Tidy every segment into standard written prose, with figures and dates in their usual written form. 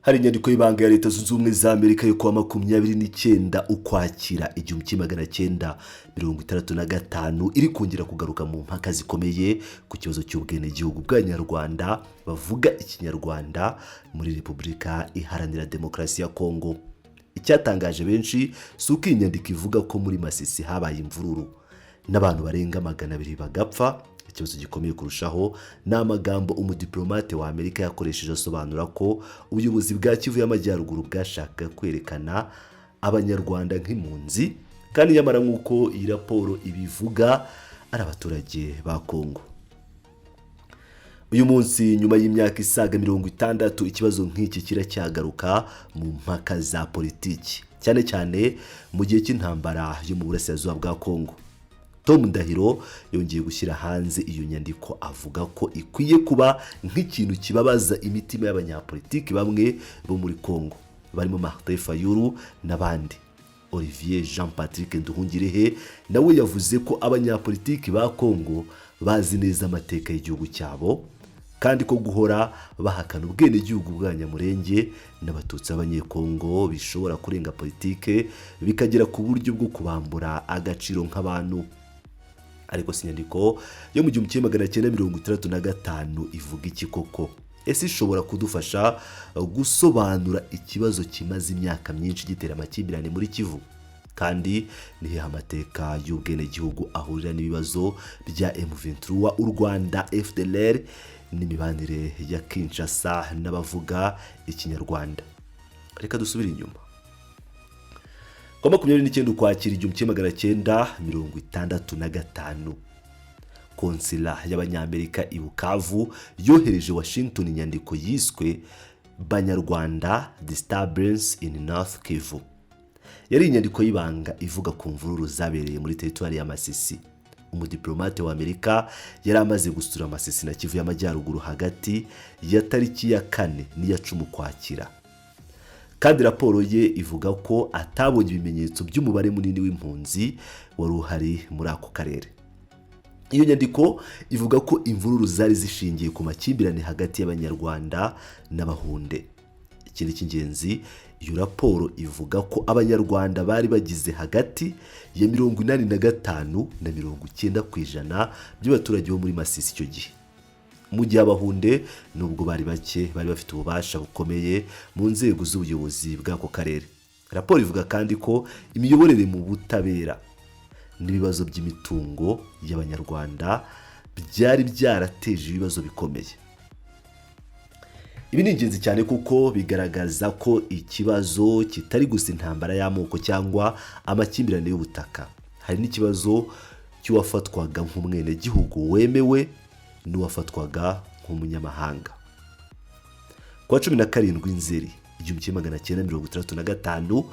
Hari inyandiko y'ibanga ya Leta Zunze Ubumwe za Amerika yo kuwa 29 Ukwakira 1965 iri kongera kugaruka mu mpaka zikomeye ku kibazo cy'ubwenegihugu bw'Abanyarwanda bavuga Ikinyarwanda muri Repubulika Iharanira Demokarasi ya Kongo. Icyatangaje benshi si uko inyandiko ivuga ko muri Masisi habaye imvururu n'abantu barenga 200 bagapfa. Ikibazo gikomeye kurushaho n'amagambo umudiplomate wa Amerika yakoresheje asobanura ko ubuyobozi bwa Kivu y'Amajyaruguru bwashaka kwerekana Abanyarwanda nk'impunzi, kandi nyamara nk'uko iyi raporo ibivuga ari abaturage ba Kongo. Uyu munsi nyuma y'imyaka isaga 60 ikibazo nk'iki kiracyagaruka mu mpaka za politiki, cyane cyane mu gihe cy'intambara yo mu burasirazuba bwa Kongo. Tom Ndahiro yongeye gushyira hanze iyo nyandiko avuga ko ikwiye kuba nk'ikintu kibabaza imitima y'abanyapolitiki bamwe bo muri Kongo, barimo Martin Fayulu n'abandi. Olivier Jean Patrick Nduhungirehe nawe yavuze ko abanyapolitiki ba Kongo bazi neza amateka y'igihugu cyabo, kandi ko guhora bahakana ubwenegihugu bw'Abanyamurenge n'Abatutsi b'Abanyekongo bishobora kurenga politike bikagera ku buryo bwo kubambura agaciro nk'abantu. Ariko si inyandiko yo mu 1965 ivuga iki koko? Ese ishobora kudufasha gusobanura ikibazo kimaze imyaka myinshi gitera amakimbirane muri Kivu? Kandi nihe amateka y'ubwenegihugu ahurira n'ibibazo bya M23, u Rwanda, FDLR n'imibanire ya Kinshasa n'abavuga Ikinyarwanda? Reka dusubire inyuma. Kwa 29 Ukwakira 1965 konsila y'Abanyamerika i Bukavu yohereje Washington inyandiko yiswe Banyarwanda Disturbance in North Kivu. Yari inyandiko y'ibanga ivuga ku mvururu zabereye muri teritwari ya Masisi. Umudiplomate wa Amerika yari amaze gusura Masisi na Kivu y'Amajyaruguru hagati ya tariki ya 4 n'iya 10 Ukwakira. Kandi raporo ye ivuga ko atabonye ibimenyetso by'umubare munini w'impunzi wari uhari muri ako karere. Iyo nyandiko ivuga ko imvururu zari zishingiye ku makimbirane hagati y'Abanyarwanda n'Abahunde. Ikindi cy'ingenzi, iyo raporo ivuga ko Abanyarwanda bari bagize hagati ya 85 na 90% by'abaturage bo muri Masisi icyo gihe. Mu gihe Abahunde nubwo bari bake bari bafite ububasha bukomeye mu nzego z'ubuyobozi bw'ako karere. Raporo ivuga kandi ko imiyoborere mu butabera n'ibibazo by'imitungo y'Abanyarwanda byari byarateje ibibazo bikomeye. Ibi ni ingenzi cyane kuko bigaragaza ko ikibazo kitari gusa intambara y'amoko cyangwa amakimbirane y'ubutaka. Hari n'ikibazo cy'uwafatwaga nk'umwenegihugu wemewe n'uwafatwaga nk'umunyamahanga. Kwa 17 Nzeri 1965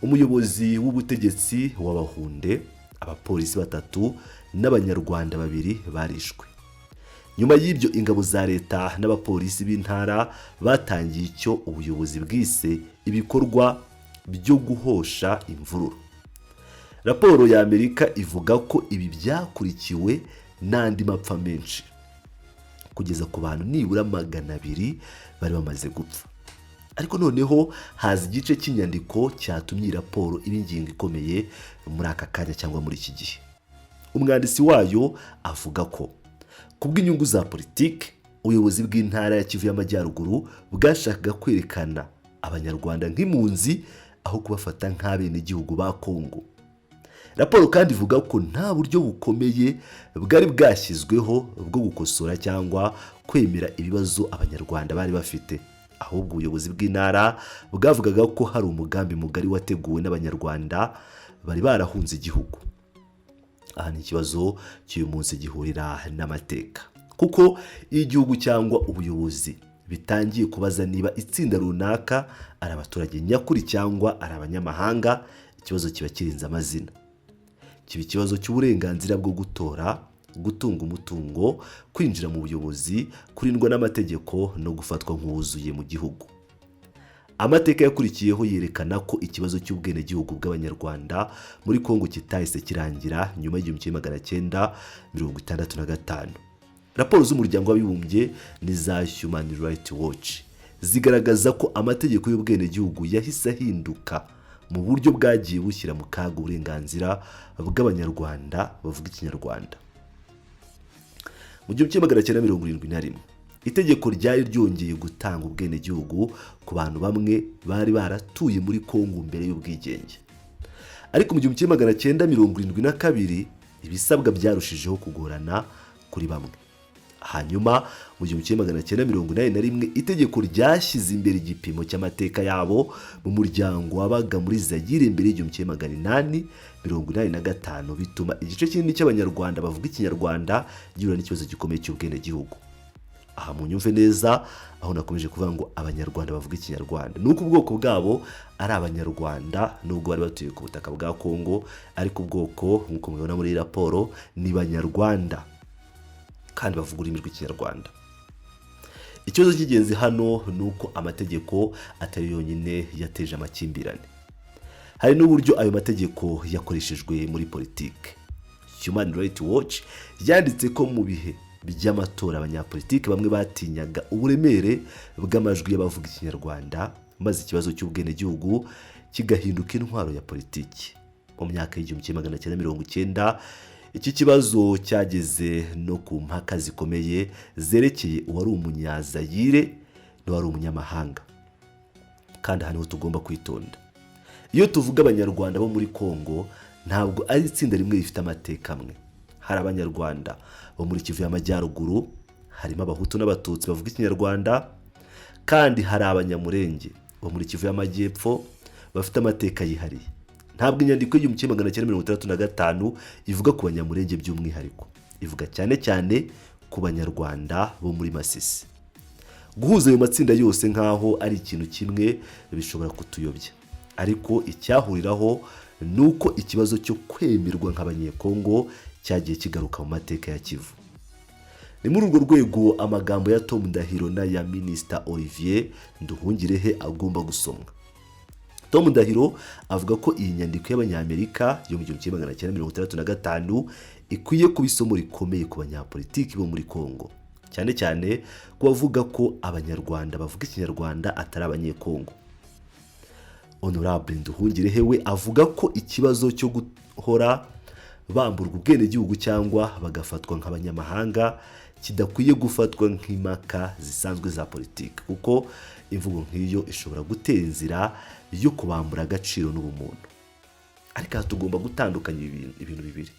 umuyobozi w'ubutegetsi w'Abahunde, abapolisi 3 n'Abanyarwanda 2 barishwe. Nyuma y'ibyo ingabo za leta n'abapolisi b'intara batangiye icyo ubuyobozi bwise ibikorwa byo guhosha imvururu. Raporo ya Amerika ivuga ko ibi byakurikiwe n'andi mapfa menshi, kugeza ku bantu nibura 200 bari bamaze gupfa. Ariko noneho haza igice cy'inyandiko cyatumye raporo ibingingo ikomeye muri aka kanya cyangwa muri iki gihe. Umwanditsi wayo avuga ko kubw'inyungu za politiki ubuyobozi bw'intara ya Kivu y'Amajyaruguru bwashakaga kwerekana Abanyarwanda nk'impunzi aho kubafata nk'abenegihugu ba Kongo. Raporo kandi ivuga ko nta buryo bukomeye bwari bwashyizweho bwo gukosora cyangwa kwemera ibibazo Abanyarwanda bari bafite, ahubwo ubuyobozi bw'intara bwavugaga ko hari umugambi mugari wateguwe n'Abanyarwanda bari barahunze igihugu. Aha ni ikibazo cy'uyu munsi gihurira n'amateka, kuko iyo igihugu cyangwa ubuyobozi bitangiye kubaza niba itsinda runaka ari abaturage nyakuri cyangwa ari abanyamahanga, ikibazo kiba kirinze amazina. Kiba ikibazo cy'uburenganzira bwo gutora, gutunga umutungo, kwinjira mu buyobozi, kurindwa n'amategeko no gufatwa nk'uwuzuye mu gihugu. Amateka yakurikiyeho yerekana ko ikibazo cy'ubwenegihugu bw'Abanyarwanda muri Kongo kitahise kirangira nyuma y'1965. Raporo z'umuryango w'abibumbye n'iza Human Rights Watch zigaragaza ko amategeko y'ubwenegihugu yahise ahinduka mu buryo bwagiye bushyira mu kaga uburenganzira bw'abanyarwanda bavuga ikinyarwanda. Mu 1971 itegeko ryari ryongeye gutanga ubwenegihugu ku bantu bamwe bari baratuye muri Kongo mbere y'ubwigenge, ariko mu 1972 ibisabwa byarushijeho kugorana kuri bamwe. Hanyuma mu 1981 itegeko ryashyize imbere igipimo cy'amateka yabo mu muryango wabaga muri Zaire mbere y'1885, bituma igice kinini cy'abanyarwanda bavuga ikinyarwanda gihura n'ikibazo gikomeye cy'ubwenegihugu. Aha mu nyumve neza aho nakomeje kuvuga ngo abanyarwanda bavuga ikinyarwanda nuko ubwoko bwabo ari abanyarwanda nubwo bari batuye ku butaka bwa Kongo, ariko ubwoko nk'uko mubibona muri raporo ni banyarwanda kandi bavuga ururimi rw'ikinyarwanda. Ikibazo cy'ingenzi hano nuko amategeko atari yonyine yateje amakimbirane, hari n'uburyo ayo mategeko yakoreshejwe muri politike. Human Rights Watch yanditse ko mu bihe by'amatora abanyapolitike bamwe batinyaga uburemere bw'amajwi y'abavuga ikinyarwanda, maze ikibazo cy'ubwenegihugu kigahinduka intwaro ya politiki. Mu myaka y'1990 iki kibazo cyageze no ku mpaka zikomeye zerekeye uwari umunyazayire n'uwari umunyamahanga, kandi hano tugomba kwitonda. Iyo tuvuga abanyarwanda bo muri Kongo ntabwo ari itsinda rimwe rifite amateka amwe. Hari abanyarwanda bo muri Kivu y'Amajyaruguru, harimo abahutu n'abatutsi bavuga ikinyarwanda, kandi hari abanyamurenge bo muri Kivu y'Amajyepfo bafite amateka yihariye. Ntabwo inyandiko y'1965 ivuga ku banyamurenge by'umwihariko, ivuga cyane cyane ku banyarwanda bo muri Masisi. Guhuza ayo matsinda yose nk'aho ari ikintu kimwe bishobora kutuyobya, ariko icyahuriraho nuko ikibazo cyo kwemerwa nk'abanyekongo cyagiye kigaruka mu mateka ya Kivu. Ni muri urwo rwego amagambo ya Tom Ndahiro na ya Minisita Olivier Nduhungirehe agomba gusomwa. Tom Ndahiro avuga ko iyi nyandiko y'Abanyamerika yo mu 1965 ikwiye kuba isomo rikomeye ku banyapolitiki bo muri Kongo, cyane cyane ku bavuga ko abanyarwanda bavuga ikinyarwanda atari abanyekongo. Honorable Nduhungirehe we avuga ko ikibazo cyo guhora bamburwa ubwenegihugu cyangwa bagafatwa nk'abanyamahanga kidakwiye gufatwa nk'impaka zisanzwe za politiki, kuko imvugo nk'iyo ishobora gutera inzira yo kubambura agaciro n'ubumuntu. Ariko aha tugomba gutandukanya ibintu bibiri.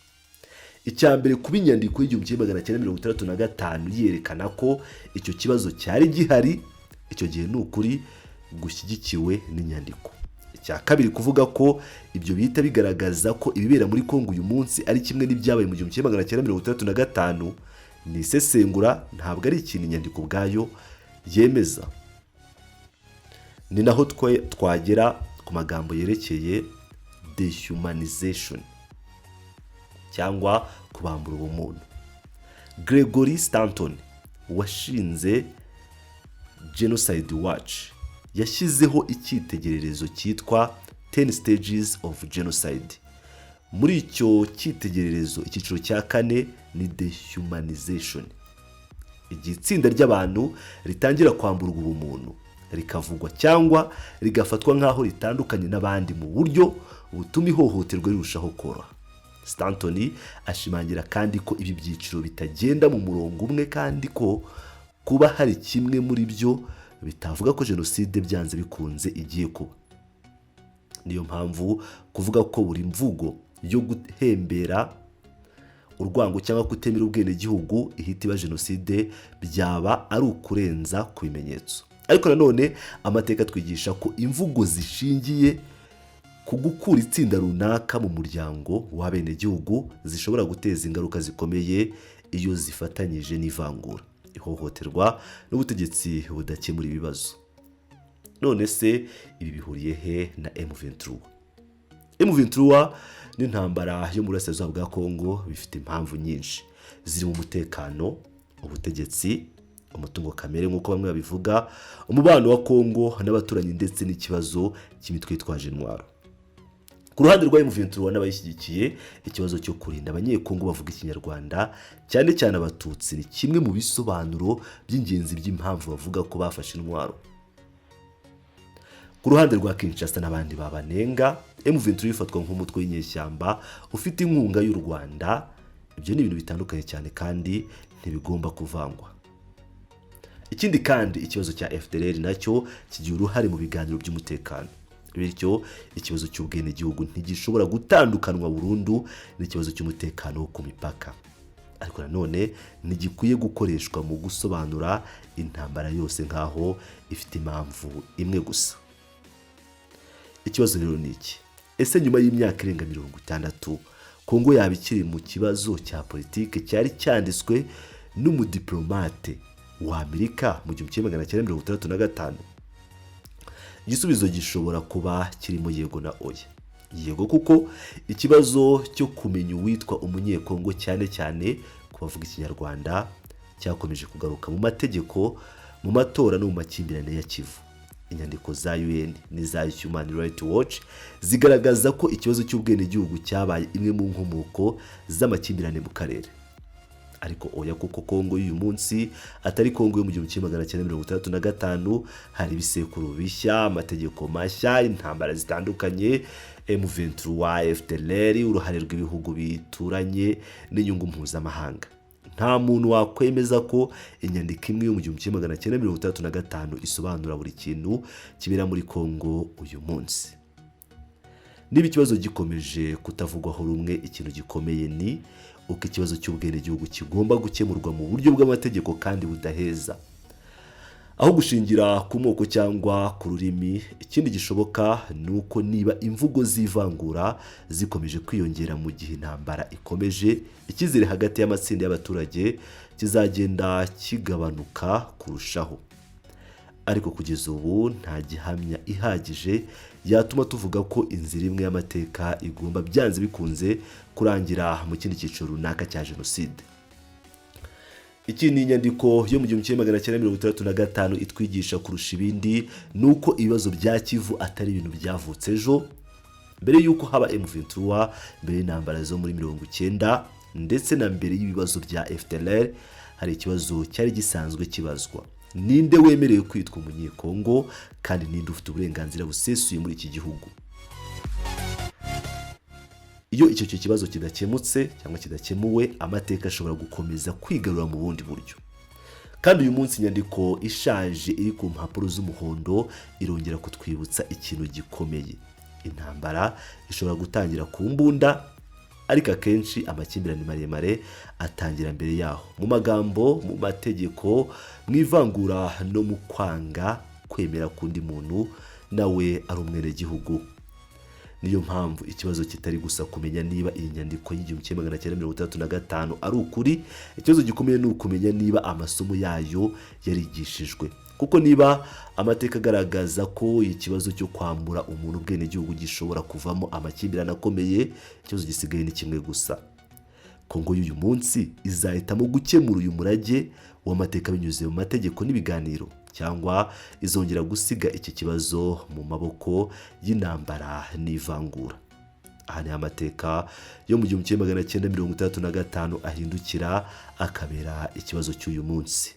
Icya mbere, kuba inyandiko y'1965 yerekana ko icyo kibazo cyari gihari, icyo gihe ni ukuri gushyigikiwe n'inyandiko. Icya kabiri, kuvuga ko ibyo bihita bigaragaza ko ibibera muri Kongo uyu munsi ari kimwe n'ibyabaye mu 1965, ni isesengura, ntabwo ari ikintu inyandiko ubwayo yemeza. Ni naho twagera ku magambo yerekeye dehumanization cyangwa kubambura ubumuntu. Gregory Stanton washinze Genocide Watch yashyizeho icyitegererezo cyitwa 10 Stages of Genocide. Muri icyo cyitegererezo icyiciro cya 4 ni dehumanization. Igitsinda ry'abantu ritangira kwamburwa ubumuntu, rikavugwa cyangwa rigafatwa nk'aho ritandukanye n'abandi mu buryo butuma ihohoterwa rirushaho koroha. Stanton ashimangira kandi ko ibi byiciro bitagenda mu murongo umwe, kandi ko kuba hari kimwe muri byo bitavuga ko jenoside byanze bikunze igiye kuba. Niyo mpamvu kuvuga ko buri mvugo yo guhembera urwango cyangwa kutemera ubwenegihugu ihita iba jenoside byaba ari ukurenza ku bimenyetso. Ariko nanone amateka twigisha ko imvugo zishingiye ku gukura itsinda runaka mu muryango w'abenegihugu zishobora guteza ingaruka zikomeye iyo zifatanyije n'ivangura, ihohoterwa n'ubutegetsi budakemura ibibazo. None se ibi bihuriye he na M23? M23 n'intambara yo mu burasirazuba bwa Kongo bifite impamvu nyinshi ziri mu mutekano, ubutegetsi, umutungo kamere nk'uko bamwe babivuga, umubano wa Kongo n'abaturanyi, ndetse n'ikibazo cy'imitwe yitwaje intwaro. Ku ruhande rwa M23 n'abayishyigikiye, ikibazo cyo kurinda abanyekongo bavuga ikinyarwanda cyane cyane abatutsi ni kimwe mu bisobanuro by'ingenzi by'impamvu bavuga ko bafashe intwaro. Ku ruhande rwa Kinshasa n'abandi babanenga, M23 ifatwa nk'umutwe w'inyeshyamba ufite inkunga y'u Rwanda. Ibyo ni ibintu bitandukanye cyane kandi ntibigomba kuvangwa. Ikindi kandi ikibazo cya FDLR nacyo kigira uruhare mu biganiro by'umutekano. Bityo ikibazo cy'ubwenegihugu ntigishobora gutandukanwa burundu n'ikibazo cy'umutekano wo ku mipaka. Ariko nanone ntigikwiye gukoreshwa mu gusobanura intambara yose nkaho ifite impamvu imwe gusa. Ikibazo rero ni iki? Ese nyuma y'imyaka irenga 60 Kongo yaba ikiri mu kibazo cya politike cyari cyanditswe n'umudiplomate wa Amerika mu 1965? Igisubizo gishobora kuba kirimo yego na oya. Yego kuko ikibazo cyo kumenya uwitwa umunyekongo cyane cyane ku bavuga ikinyarwanda cyakomeje kugaruka mu mategeko, mu matora no mu makimbirane ya Kivu. Inyandiko za UN n'iza Human Rights Watch zigaragaza ko ikibazo cy'ubwenegihugu cyabaye imwe mu nkomoko z'amakimbirane mu karere. Ariko oya kuko Kongo y'uyu munsi atari Kongo yo mu 1965. Hari ibisekuru bishya, amategeko mashya, intambara zitandukanye, M23, FDLR, uruhare rw'ibihugu bituranye n'inyungu mpuzamahanga. Nta muntu wakwemeza ko inyandiko imwe yo mu 1965 isobanura buri kintu kibera muri Kongo uyu munsi. Niba ikibazo gikomeje kutavugwaho rumwe, ikintu gikomeye ni uko ikibazo cy'ubwenegihugu kigomba gukemurwa mu buryo bw'amategeko kandi budaheza, aho gushingira ku moko cyangwa ku rurimi. Ikindi gishoboka ni uko niba imvugo zivangura zikomeje kwiyongera mu gihe intambara ikomeje, icyizere hagati y'amatsinda y'abaturage kizagenda kigabanuka kurushaho. Ariko kugeza ubu nta gihamya ihagije yatuma tuvuga ko inzira imwe y'amateka igomba byanze bikunze kurangira mu kindi cyiciro runaka cya jenoside. Iki ni inyandiko yo mu 1965 itwigisha kurusha ibindi nuko ibibazo bya Kivu atari ibintu byavutse ejo. Mbere yuko haba M23, mbere y'intambara zo muri 90 ndetse na mbere y'ibibazo bya FDLR, hari ikibazo cyari gisanzwe kibazwa: ninde wemerewe kwitwa umunyekongo kandi ninde ufite uburenganzira busesuye muri iki gihugu? Iyo icyo kibazo kidakemutse cyangwa kidakemuwe, amateka ashobora gukomeza kwigarura mu bundi buryo. Kandi uyu munsi inyandiko ishaje iri ku mpapuro z'umuhondo irongera kutwibutsa ikintu gikomeye: intambara ishobora gutangira ku mbunda, ariko akenshi amakimbirane maremare atangira mbere yaho, mu magambo, mu mategeko, mu ivangura no mu kwanga kwemera kundi muntu nawe ari umwenegihugu. Niyo mpamvu ikibazo kitari gusa kumenya niba iyi nyandiko y'1965 ari ukuri. Ikibazo gikomeye ni ukumenya niba amasomo yayo yarigishijwe, kuko niba amateka agaragaza ko ikibazo cyo kwambura umuntu ubwenegihugu gishobora kuvamo amakimbirane akomeye, ikibazo gisigaye ni kimwe gusa: Kongo y'uyu munsi izahitamo gukemura uyu murage w'amateka binyuze mu mategeko n'ibiganiro, cyangwa izongera gusiga iki kibazo mu maboko y'intambara n'ivangura. Aha ni amateka yo mu 1965 ahindukira akabera ikibazo cy'uyu munsi.